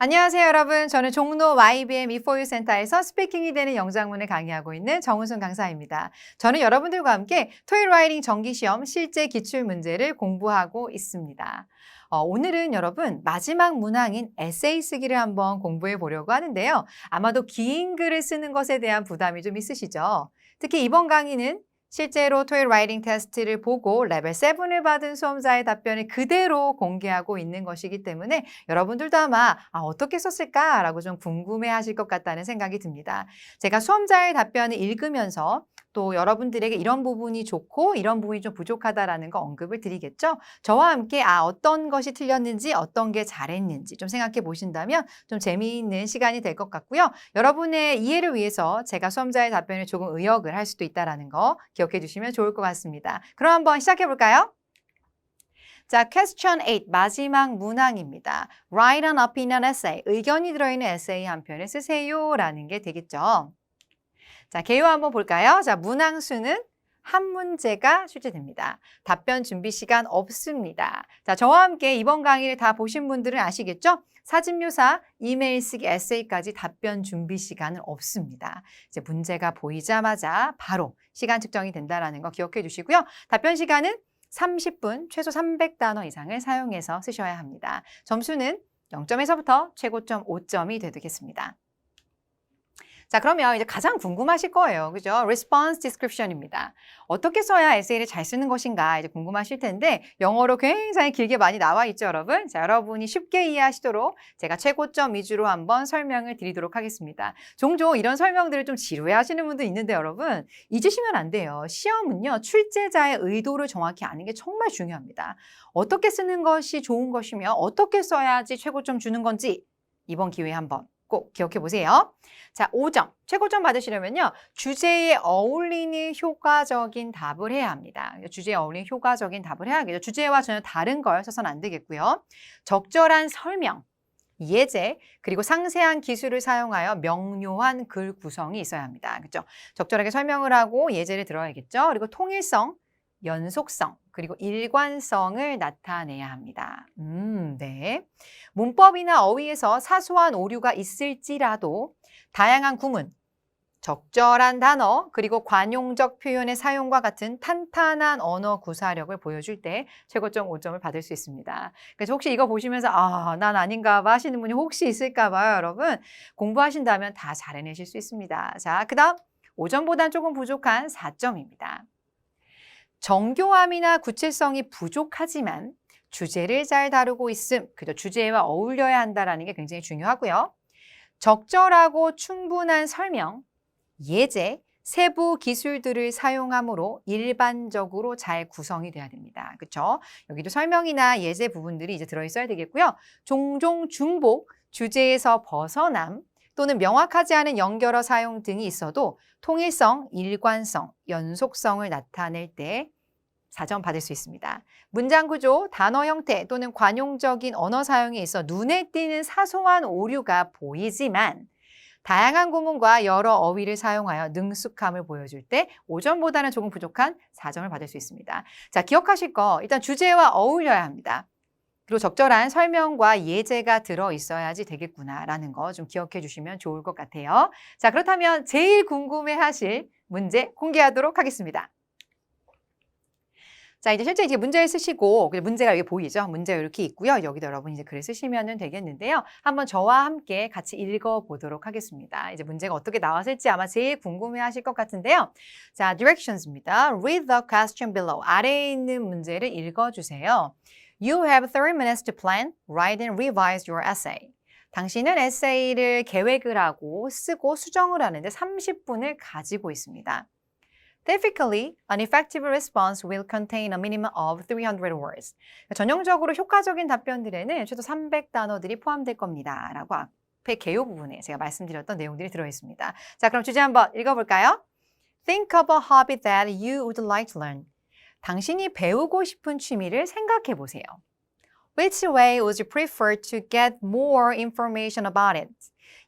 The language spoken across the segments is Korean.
안녕하세요, 여러분. 저는 종로 YBM E4U 센터에서 스피킹이 되는 영장문을 강의하고 있는 정은순 강사입니다. 저는 여러분들과 함께 토익 라이팅 정기시험 실제 기출문제를 공부하고 있습니다. 오늘은 여러분 마지막 문항인 에세이 쓰기를 한번 공부해 보려고 하는데요. 아마도 긴 글을 쓰는 것에 대한 부담이 좀 있으시죠? 특히 이번 강의는 실제로 토익 라이팅 테스트를 보고 레벨 7을 받은 수험자의 답변을 그대로 공개하고 있는 것이기 때문에 여러분들도 아마 어떻게 썼을까라고 좀 궁금해하실 것 같다는 생각이 듭니다. 제가 수험자의 답변을 읽으면서 또 여러분들에게 이런 부분이 좋고 이런 부분이 좀 부족하다라는 거 언급을 드리겠죠. 저와 함께 어떤 것이 틀렸는지 어떤 게 잘했는지 좀 생각해 보신다면 좀 재미있는 시간이 될 것 같고요. 여러분의 이해를 위해서 제가 수험자의 답변을 조금 의역을 할 수도 있다는 거 기억해 주시면 좋을 것 같습니다. 그럼 한번 시작해 볼까요? 자, question 8 마지막 문항입니다. Write an opinion essay. 의견이 들어있는 에세이 한 편을 쓰세요라는 게 되겠죠. 자, 개요 한번 볼까요? 자, 문항 수는 한 문제가 출제됩니다. 답변 준비 시간 없습니다. 자, 저와 함께 이번 강의를 다 보신 분들은 아시겠죠? 사진 묘사, 이메일 쓰기, 에세이까지 답변 준비 시간은 없습니다. 이제 문제가 보이자마자 바로 시간 측정이 된다는 거 기억해 주시고요. 답변 시간은 30분, 최소 300단어 이상을 사용해서 쓰셔야 합니다. 점수는 0점에서부터 최고점 5점이 되겠습니다. 자, 그러면 이제 가장 궁금하실 거예요. 그죠? Response description입니다. 어떻게 써야 에세이를 잘 쓰는 것인가 이제 궁금하실 텐데 영어로 굉장히 길게 많이 나와 있죠, 여러분? 자, 여러분이 쉽게 이해하시도록 제가 최고점 위주로 한번 설명을 드리도록 하겠습니다. 종종 이런 설명들을 좀 지루해 하시는 분도 있는데 여러분, 잊으시면 안 돼요. 시험은요, 출제자의 의도를 정확히 아는 게 정말 중요합니다. 어떻게 쓰는 것이 좋은 것이며 어떻게 써야지 최고점 주는 건지 이번 기회에 한번 꼭 기억해 보세요. 자, 5점. 최고점 받으시려면요. 주제에 어울리는 효과적인 답을 해야 합니다. 주제에 어울리는 효과적인 답을 해야겠죠. 주제와 전혀 다른 걸 써서는 안 되겠고요. 적절한 설명, 예제, 그리고 상세한 기술을 사용하여 명료한 글 구성이 있어야 합니다. 그렇죠? 적절하게 설명을 하고 예제를 들어야겠죠. 그리고 통일성, 연속성, 그리고 일관성을 나타내야 합니다. 네. 문법이나 어휘에서 사소한 오류가 있을지라도 다양한 구문, 적절한 단어, 그리고 관용적 표현의 사용과 같은 탄탄한 언어 구사력을 보여줄 때 최고점 5점을 받을 수 있습니다. 그래서 혹시 이거 보시면서 난 아닌가 봐 하시는 분이 혹시 있을까 봐요, 여러분. 공부하신다면 다 잘 해내실 수 있습니다. 자, 그 다음 5점보단 조금 부족한 4점입니다. 정교함이나 구체성이 부족하지만 주제를 잘 다루고 있음, 그죠? 주제와 어울려야 한다는 게 굉장히 중요하고요. 적절하고 충분한 설명, 예제, 세부 기술들을 사용함으로 일반적으로 잘 구성이 돼야 됩니다. 그렇죠? 여기도 설명이나 예제 부분들이 이제 들어있어야 되겠고요. 종종 중복, 주제에서 벗어남, 또는 명확하지 않은 연결어 사용 등이 있어도 통일성, 일관성, 연속성을 나타낼 때 4점 받을 수 있습니다. 문장 구조, 단어 형태 또는 관용적인 언어 사용에 있어 눈에 띄는 사소한 오류가 보이지만 다양한 구문과 여러 어휘를 사용하여 능숙함을 보여줄 때 5점보다는 조금 부족한 4점을 받을 수 있습니다. 자, 기억하실 거 일단 주제와 어울려야 합니다. 그리고 적절한 설명과 예제가 들어있어야지 되겠구나라는 거 좀 기억해 주시면 좋을 것 같아요. 자, 그렇다면 제일 궁금해하실 문제 공개하도록 하겠습니다. 자, 이제 실제 이제 문제를 쓰시고 문제가 여기 보이죠? 문제가 이렇게 있고요. 여기도 여러분이 이제 글을 쓰시면 되겠는데요. 한번 저와 함께 같이 읽어보도록 하겠습니다. 이제 문제가 어떻게 나왔을지 아마 제일 궁금해하실 것 같은데요. 자, directions입니다. Read the question below. 아래에 있는 문제를 읽어주세요. You have 30 minutes to plan, write and revise your essay. 당신은 에세이를 계획을 하고 쓰고 수정을 하는데 30분을 가지고 있습니다. Typically, an effective response will contain a minimum of 300 words. 전형적으로 효과적인 답변들에는 최소 300단어들이 포함될 겁니다. 라고 앞에 개요 부분에 제가 말씀드렸던 내용들이 들어있습니다. 자, 그럼 주제 한번 읽어볼까요? Think of a hobby that you would like to learn. 당신이 배우고 싶은 취미를 생각해 보세요. Which way would you prefer to get more information about it?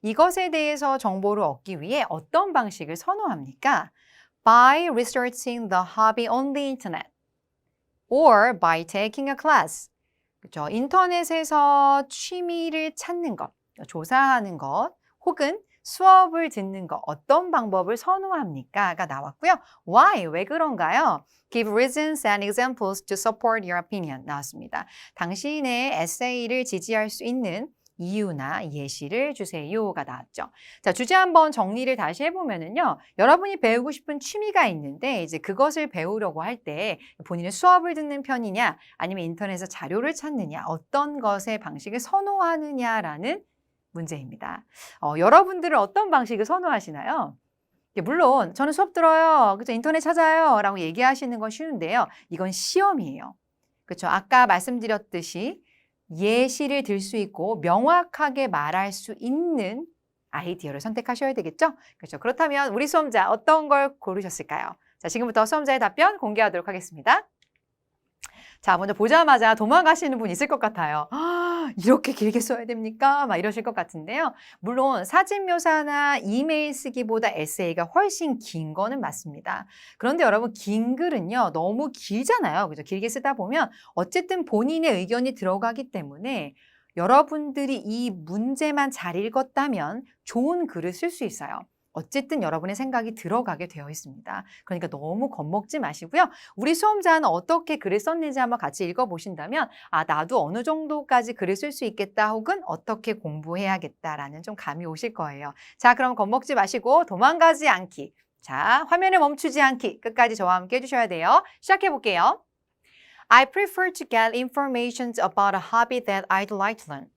이것에 대해서 정보를 얻기 위해 어떤 방식을 선호합니까? By researching the hobby on the internet or by taking a class. 그렇죠? 인터넷에서 취미를 찾는 것 조사하는 것 혹은 수업을 듣는 것 어떤 방법을 선호합니까?가 나왔고요. Why? 왜 그런가요? Give reasons and examples to support your opinion 나왔습니다. 당신의 에세이를 지지할 수 있는 이유나 예시를 주세요가 나왔죠. 자, 주제 한번 정리를 다시 해보면은요. 여러분이 배우고 싶은 취미가 있는데 이제 그것을 배우려고 할 때 본인은 수업을 듣는 편이냐 아니면 인터넷에서 자료를 찾느냐 어떤 것의 방식을 선호하느냐라는 문제입니다. 여러분들은 어떤 방식을 선호하시나요? 물론 저는 수업 들어요. 그죠? 인터넷 찾아요. 라고 얘기하시는 건 쉬운데요. 이건 시험이에요. 그렇죠? 아까 말씀드렸듯이 예시를 들 수 있고 명확하게 말할 수 있는 아이디어를 선택하셔야 되겠죠? 그렇죠? 그렇다면 우리 수험자 어떤 걸 고르셨을까요? 자, 지금부터 수험자의 답변 공개하도록 하겠습니다. 자, 먼저 보자마자 도망가시는 분 있을 것 같아요. 아, 이렇게 길게 써야 됩니까? 막 이러실 것 같은데요. 물론 사진 묘사나 이메일 쓰기보다 에세이가 훨씬 긴 거는 맞습니다. 그런데 여러분 긴 글은요. 너무 길잖아요. 그죠? 길게 쓰다 보면 어쨌든 본인의 의견이 들어가기 때문에 여러분들이 이 문제만 잘 읽었다면 좋은 글을 쓸 수 있어요. 어쨌든 여러분의 생각이 들어가게 되어 있습니다. 그러니까 너무 겁먹지 마시고요. 우리 수험자는 어떻게 글을 썼는지 한번 같이 읽어보신다면 아, 나도 어느 정도까지 글을 쓸 수 있겠다 혹은 어떻게 공부해야겠다라는 좀 감이 오실 거예요. 자, 그럼 겁먹지 마시고 도망가지 않기. 자, 화면을 멈추지 않기. 끝까지 저와 함께 해주셔야 돼요. 시작해 볼게요. I prefer to get information about a hobby that I'd like to learn.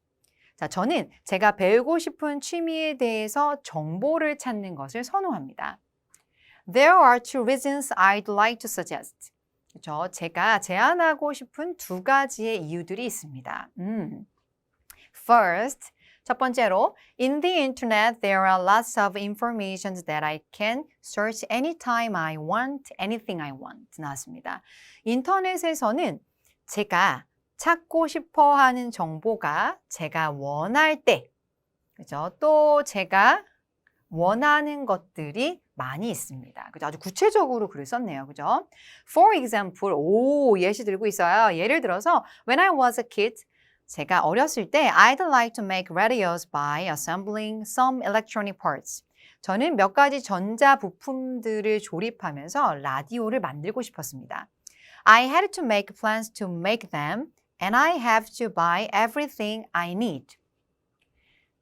자, 저는 제가 배우고 싶은 취미에 대해서 정보를 찾는 것을 선호합니다. There are two reasons I'd like to suggest. 그렇죠? 제가 제안하고 싶은 두 가지의 이유들이 있습니다. First, 첫 번째로, in the internet there are lots of information that I can search anytime I want, anything I want 나왔습니다. 인터넷에서는 제가 찾고 싶어 하는 정보가 제가 원할 때, 그죠? 또 제가 원하는 것들이 많이 있습니다. 그죠? 아주 구체적으로 글을 썼네요. 그죠? For example, 예시 들고 있어요. 예를 들어서, when I was a kid, 제가 어렸을 때 I'd like to make radios by assembling some electronic parts. 저는 몇 가지 전자 부품들을 조립하면서 라디오를 만들고 싶었습니다. I had to make plans to make them. And I have to buy everything I need.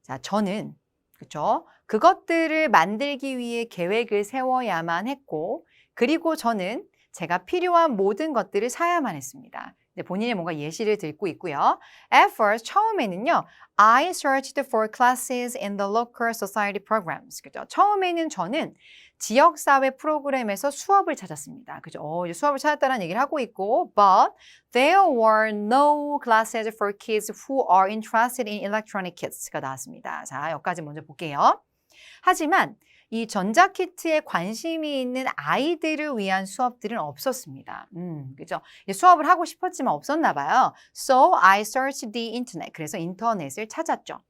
자, 저는 그렇죠? 그것들을 만들기 위해 계획을 세워야만 했고 그리고 저는 제가 필요한 모든 것들을 사야만 했습니다. 본인이 뭔가 예시를 들고 있고요. At first, 처음에는요. I searched for classes in the local society programs. 그죠? 처음에는 저는 지역사회 프로그램에서 수업을 찾았습니다. 그죠? 이제 수업을 찾았다는 얘기를 하고 있고 But there were no classes for kids who are interested in electronic kits가 나왔습니다. 자, 여기까지 먼저 볼게요. 하지만 이 전자키트에 관심이 있는 아이들을 위한 수업들은 없었습니다. 그죠? 수업을 하고 싶었지만 없었나 봐요. So I searched the internet. 그래서 인터넷을 찾았죠.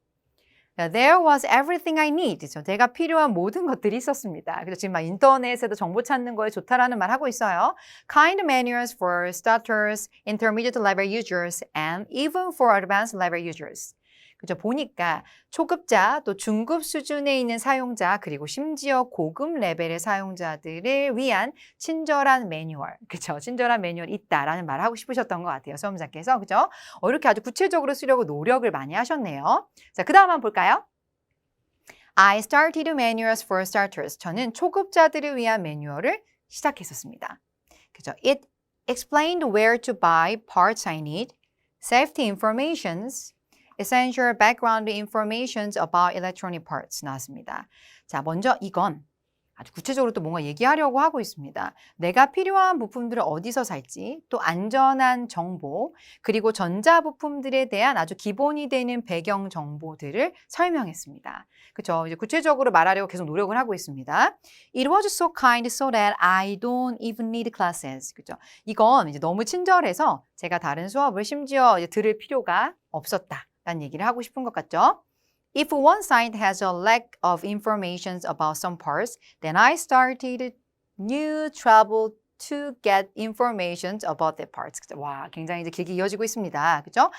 There was everything I need. 내가 필요한 모든 것들이 있었습니다. 그래서 지금 막 인터넷에도 정보 찾는 거에 좋다라는 말 하고 있어요. Kind manuals for starters, intermediate level users, and even for advanced level users. 그죠? 보니까 초급자 또 중급 수준에 있는 사용자 그리고 심지어 고급 레벨의 사용자들을 위한 친절한 매뉴얼, 그죠? 친절한 매뉴얼이 있다라는 말을 하고 싶으셨던 것 같아요. 수험자께서, 그죠? 이렇게 아주 구체적으로 쓰려고 노력을 많이 하셨네요. 자, 그 다음 한번 볼까요? I started manuals for starters. 저는 초급자들을 위한 매뉴얼을 시작했었습니다. 그죠? It explained where to buy parts I need, safety informations, essential background information about electronic parts 나왔습니다. 자, 먼저 이건 아주 구체적으로 또 뭔가 얘기하려고 하고 있습니다. 내가 필요한 부품들을 어디서 살지, 또 안전한 정보, 그리고 전자부품들에 대한 아주 기본이 되는 배경 정보들을 설명했습니다. 그렇죠? 이제 구체적으로 말하려고 계속 노력을 하고 있습니다. It was so kind so that I don't even need classes. 그렇죠? 이건 이제 너무 친절해서 제가 다른 수업을 심지어 이제 들을 필요가 없었다라는 얘기를 하고 싶은 것 같죠? If one site has a lack of information about some parts, then I started new travel to get information about that part. 와, 굉장히 이제 길게 이어지고 있습니다. 그죠?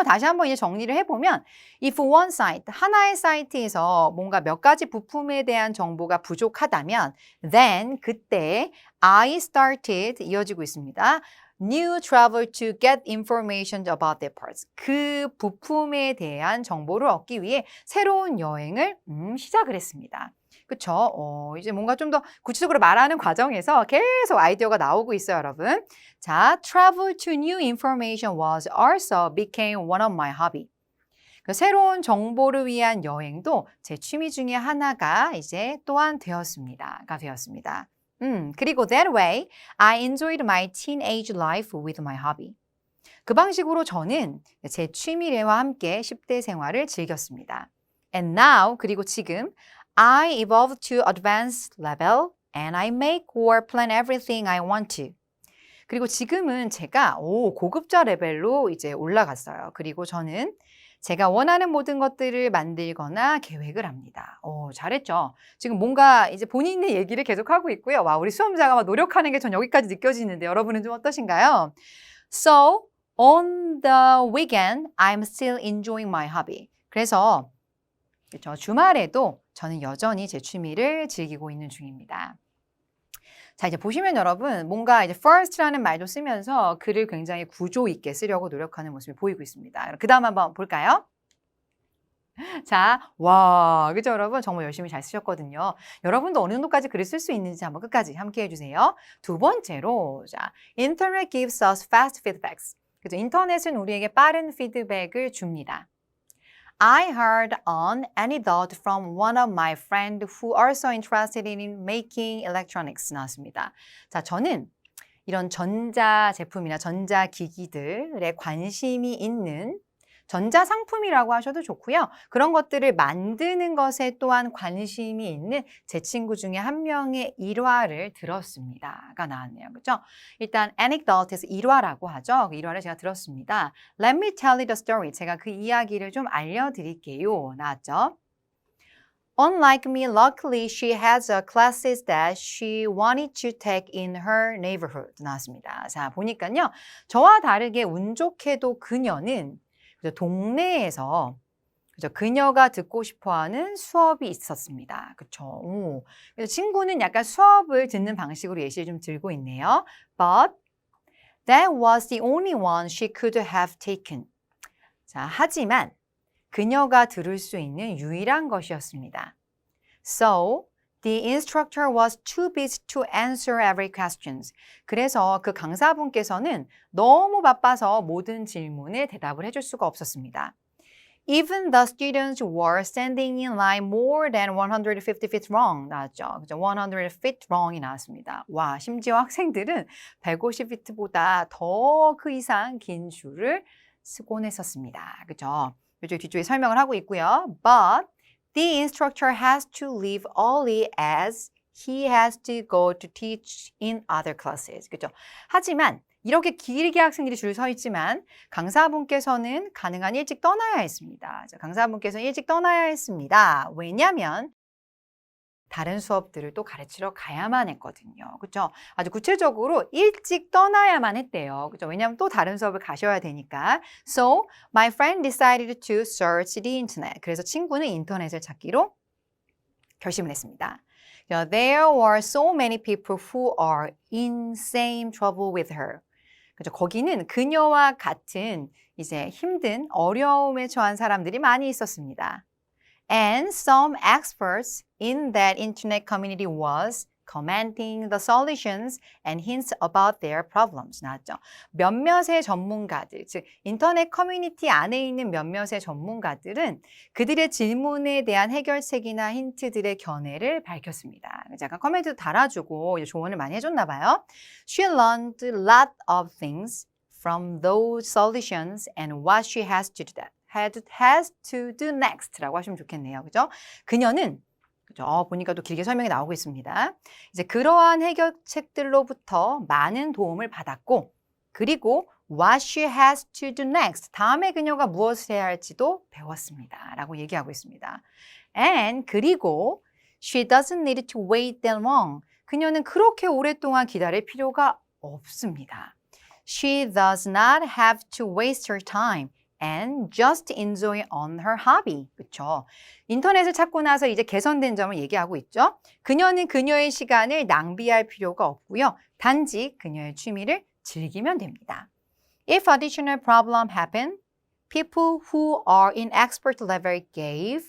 다시 한번 이제 정리를 해보면 if one site, 하나의 사이트에서 뭔가 몇 가지 부품에 대한 정보가 부족하다면 then 그때 I started 이어지고 있습니다. New travel to get information about their parts. 그 부품에 대한 정보를 얻기 위해 새로운 여행을 시작을 했습니다. 그쵸? 이제 뭔가 좀 더 구체적으로 말하는 과정에서 계속 아이디어가 나오고 있어요, 여러분. 자, travel to new information was also became one of my hobby. 그 새로운 정보를 위한 여행도 제 취미 중에 하나가 이제 또한 되었습니다. 그리고 that way, I enjoyed my teenage life with my hobby. 그 방식으로 저는 제 취미와 함께 10대 생활을 즐겼습니다. And now, 그리고 지금, I evolved to advanced level and I make or plan everything I want to. 그리고 지금은 제가 고급자 레벨로 이제 올라갔어요. 그리고 저는 제가 원하는 모든 것들을 만들거나 계획을 합니다. 잘했죠. 지금 뭔가 이제 본인의 얘기를 계속하고 있고요. 와, 우리 수험자가 막 노력하는 게 전 여기까지 느껴지는데 여러분은 좀 어떠신가요? So, on the weekend, I'm still enjoying my hobby. 그래서 그렇죠. 주말에도 저는 여전히 제 취미를 즐기고 있는 중입니다. 자, 이제 보시면 여러분 뭔가 이제 first라는 말도 쓰면서 글을 굉장히 구조 있게 쓰려고 노력하는 모습이 보이고 있습니다. 그 다음 한번 볼까요? 자, 와, 그죠 여러분? 정말 열심히 잘 쓰셨거든요. 여러분도 어느 정도까지 글을 쓸 수 있는지 한번 끝까지 함께 해주세요. 두 번째로, 자, Internet gives us fast feedbacks. 그죠? 인터넷은 우리에게 빠른 피드백을 줍니다. I heard an anecdote from one of my friends who also interested in making electronics 나왔습니다. 자, 저는 이런 전자제품이나 전자기기들에 관심이 있는 전자상품이라고 하셔도 좋고요. 그런 것들을 만드는 것에 또한 관심이 있는 제 친구 중에 한 명의 일화를 들었습니다가 나왔네요. 그렇죠? 일단 anecdote에서 일화라고 하죠. 그 일화를 제가 들었습니다. Let me tell you the story. 제가 그 이야기를 좀 알려드릴게요. 나왔죠? Unlike me, luckily she has classes that she wanted to take in her neighborhood. 나왔습니다. 자, 보니까요. 저와 다르게 운 좋게도 그녀는 동네에서 그녀가 듣고 싶어하는 수업이 있었습니다. 그렇죠? 그래서 친구는 약간 수업을 듣는 방식으로 예시를 좀 들고 있네요. But that was the only one she could have taken. 자, 하지만 그녀가 들을 수 있는 유일한 것이었습니다. So the instructor was too busy to answer every question. 그래서 그 강사분께서는 너무 바빠서 모든 질문에 대답을 해줄 수가 없었습니다. Even the students were standing in line more than 150 feet wrong. 나왔죠. 100 feet wrong이 나왔습니다. 와, 심지어 학생들은 150feet보다 더 그 이상 긴 줄을 쓰곤 했었습니다. 그죠? 이쪽 뒤쪽에 설명을 하고 있고요. But the instructor has to leave early as he has to go to teach in other classes. 그죠? 하지만 이렇게 길게 학생들이 줄 서 있지만 강사분께서는 가능한 일찍 떠나야 했습니다. 강사분께서는 일찍 떠나야 했습니다. 왜냐하면 다른 수업들을 또 가르치러 가야만 했거든요. 그렇죠? 아주 구체적으로 일찍 떠나야만 했대요. 그렇죠? 왜냐하면 또 다른 수업을 가셔야 되니까. So, my friend decided to search the internet. 그래서 친구는 인터넷을 찾기로 결심을 했습니다. There were so many people who are in same trouble with her. 그렇죠? 거기는 그녀와 같은 이제 힘든 어려움에 처한 사람들이 많이 있었습니다. And some experts in that internet community was commenting the solutions and hints about their problems. 나왔죠. 몇몇의 전문가들, 즉 인터넷 커뮤니티 안에 있는 몇몇의 전문가들은 그들의 질문에 대한 해결책이나 힌트들의 견해를 밝혔습니다. 약간 코멘트도 달아주고 조언을 많이 해줬나 봐요. She learned a lot of things from those solutions and what she has to do that. has to do next라고 하시면 좋겠네요. 그죠? 그녀는 그죠? 보니까 또 길게 설명이 나오고 있습니다. 이제 그러한 해결책들로부터 많은 도움을 받았고 그리고 what she has to do next. 다음에 그녀가 무엇을 해야 할지도 배웠습니다. 라고 얘기하고 있습니다. And 그리고 She doesn't need to wait that long. 그녀는 그렇게 오랫동안 기다릴 필요가 없습니다. She does not have to waste her time and just enjoy on her hobby. 그렇죠? 인터넷을 찾고 나서 이제 개선된 점을 얘기하고 있죠. 그녀는 그녀의 시간을 낭비할 필요가 없고요. 단지 그녀의 취미를 즐기면 됩니다. If additional problem happen, people who are in expert level gave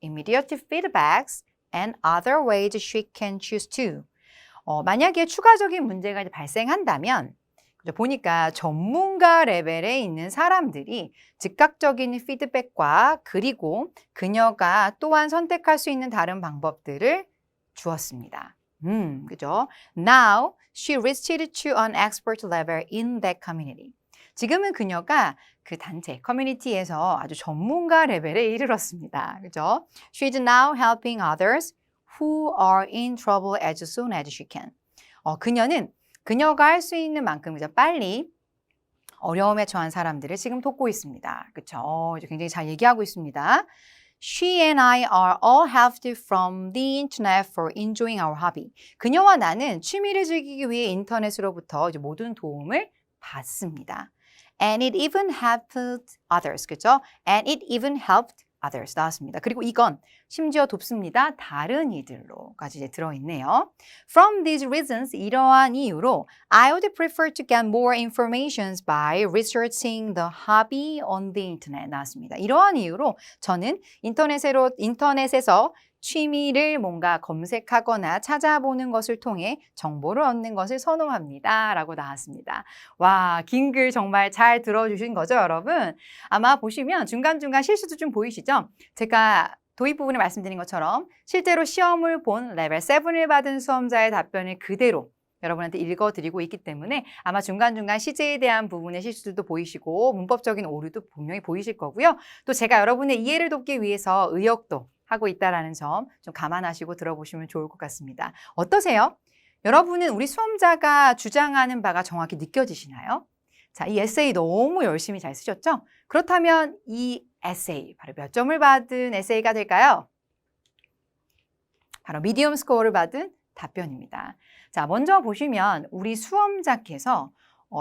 immediate feedbacks and other ways she can choose to. 만약에 추가적인 문제가 이제 발생한다면 보니까 전문가 레벨에 있는 사람들이 즉각적인 피드백과 그리고 그녀가 또한 선택할 수 있는 다른 방법들을 주었습니다. 그죠? Now she reached to an expert level in that community. 지금은 그녀가 그 단체, 커뮤니티에서 아주 전문가 레벨에 이르렀습니다. 그죠? She's now helping others who are in trouble as soon as she can. 그녀는 그녀가 할 수 있는 만큼 빨리 어려움에 처한 사람들을 지금 돕고 있습니다. 그렇죠? 굉장히 잘 얘기하고 있습니다. She and I are all helped from the internet for enjoying our hobby. 그녀와 나는 취미를 즐기기 위해 인터넷으로부터 이제 모든 도움을 받습니다. And it even helped others. 그렇죠? And it even helped others 나왔습니다. 그리고 이건 심지어 돕습니다. 다른 이들로까지 이제 들어있네요. From these reasons, 이러한 이유로 I would prefer to get more information by researching the hobby on the internet 나왔습니다. 이러한 이유로 저는 인터넷에서 취미를 뭔가 검색하거나 찾아보는 것을 통해 정보를 얻는 것을 선호합니다. 라고 나왔습니다. 와, 긴 글 정말 잘 들어주신 거죠, 여러분? 아마 보시면 중간중간 실수도 좀 보이시죠? 제가 도입 부분에 말씀드린 것처럼 실제로 시험을 본 레벨 7을 받은 수험자의 답변을 그대로 여러분한테 읽어드리고 있기 때문에 아마 중간중간 시제에 대한 부분의 실수들도 보이시고 문법적인 오류도 분명히 보이실 거고요. 또 제가 여러분의 이해를 돕기 위해서 의역도 하고 있다는 점 좀 감안하시고 들어보시면 좋을 것 같습니다. 어떠세요? 여러분은 우리 수험자가 주장하는 바가 정확히 느껴지시나요? 자, 이 에세이 너무 열심히 잘 쓰셨죠? 그렇다면 이 에세이, 바로 몇 점을 받은 에세이가 될까요? 바로 미디엄 스코어를 받은 답변입니다. 자, 먼저 보시면 우리 수험자께서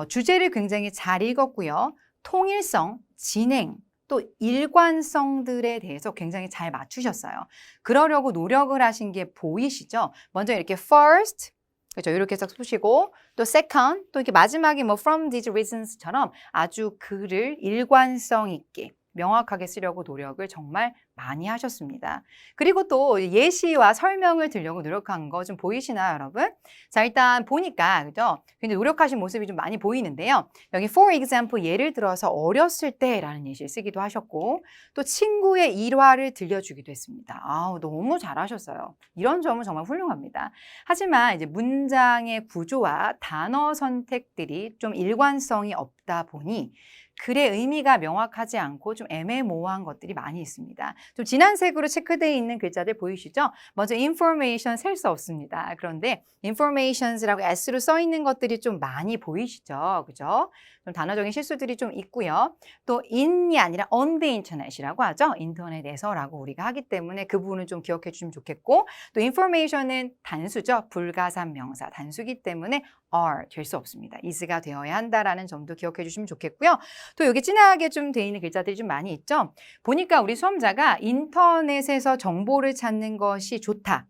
주제를 굉장히 잘 읽었고요. 통일성, 진행, 또 일관성들에 대해서 굉장히 잘 맞추셨어요. 그러려고 노력을 하신 게 보이시죠? 먼저 이렇게 first, 그렇죠? 이렇게 해서 쓰시고 또 second, 또 이렇게 마지막에 뭐 from these reasons처럼 아주 글을 일관성 있게 명확하게 쓰려고 노력을 정말 많이 하셨습니다. 그리고 또 예시와 설명을 들려고 노력한 거 좀 보이시나요, 여러분? 자, 일단 보니까 그죠? 굉장히 노력하신 모습이 좀 많이 보이는데요. 여기 for example 예를 들어서 어렸을 때라는 예시를 쓰기도 하셨고 또 친구의 일화를 들려주기도 했습니다. 아우, 너무 잘하셨어요. 이런 점은 정말 훌륭합니다. 하지만 이제 문장의 구조와 단어 선택들이 좀 일관성이 없다 보니 글의 의미가 명확하지 않고 좀 애매모호한 것들이 많이 있습니다. 좀 진한 색으로 체크되어 있는 글자들 보이시죠? 먼저 information 셀 수 없습니다. 그런데 informations라고 S로 써 있는 것들이 좀 많이 보이시죠? 그죠? 좀 단어적인 실수들이 좀 있고요. 또 in이 아니라 on the internet이라고 하죠. 인터넷에서라고 우리가 하기 때문에 그 부분은 좀 기억해 주시면 좋겠고 또 information은 단수죠. 불가산 명사 단수기 때문에 are 될 수 없습니다. is가 되어야 한다라는 점도 기억해 주시면 좋겠고요. 또 여기 진하게 좀 돼 있는 글자들이 좀 많이 있죠. 보니까 우리 수험자가 인터넷에서 정보를 찾는 것이 좋다.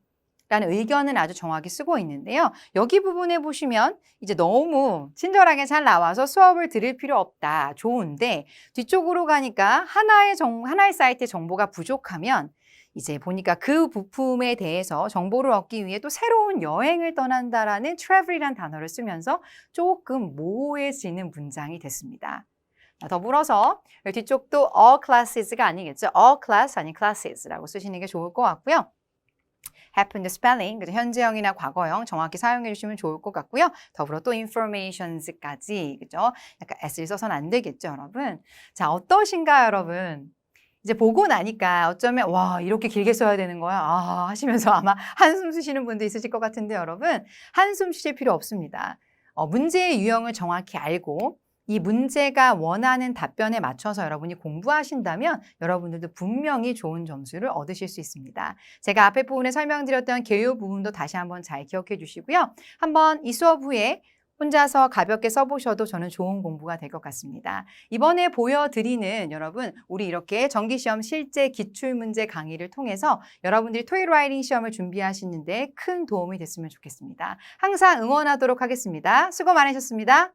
라는 의견은 아주 정확히 쓰고 있는데요. 여기 부분에 보시면 이제 너무 친절하게 잘 나와서 수업을 들을 필요 없다. 좋은데 뒤쪽으로 가니까 하나의 사이트의 정보가 부족하면 이제 보니까 그 부품에 대해서 정보를 얻기 위해 또 새로운 여행을 떠난다라는 travel이라는 단어를 쓰면서 조금 모호해지는 문장이 됐습니다. 더불어서 뒤쪽도 all classes가 아니겠죠. all class 아닌 classes라고 쓰시는 게 좋을 것 같고요. happened spelling, 그죠? 현재형이나 과거형 정확히 사용해 주시면 좋을 것 같고요. 더불어 또 informations까지, 그죠? 약간 s를 써서는 안 되겠죠, 여러분? 자, 어떠신가요, 여러분? 이제 보고 나니까 어쩌면 와, 이렇게 길게 써야 되는 거야? 아, 하시면서 아마 한숨 쉬시는 분도 있으실 것 같은데 여러분, 한숨 쉬실 필요 없습니다. 문제의 유형을 정확히 알고 이 문제가 원하는 답변에 맞춰서 여러분이 공부하신다면 여러분들도 분명히 좋은 점수를 얻으실 수 있습니다. 제가 앞에 부분에 설명드렸던 개요 부분도 다시 한번 잘 기억해 주시고요. 한번 이 수업 후에 혼자서 가볍게 써보셔도 저는 좋은 공부가 될 것 같습니다. 이번에 보여드리는 여러분, 우리 이렇게 정기시험 실제 기출문제 강의를 통해서 여러분들이 토익 라이팅 시험을 준비하시는데 큰 도움이 됐으면 좋겠습니다. 항상 응원하도록 하겠습니다. 수고 많으셨습니다.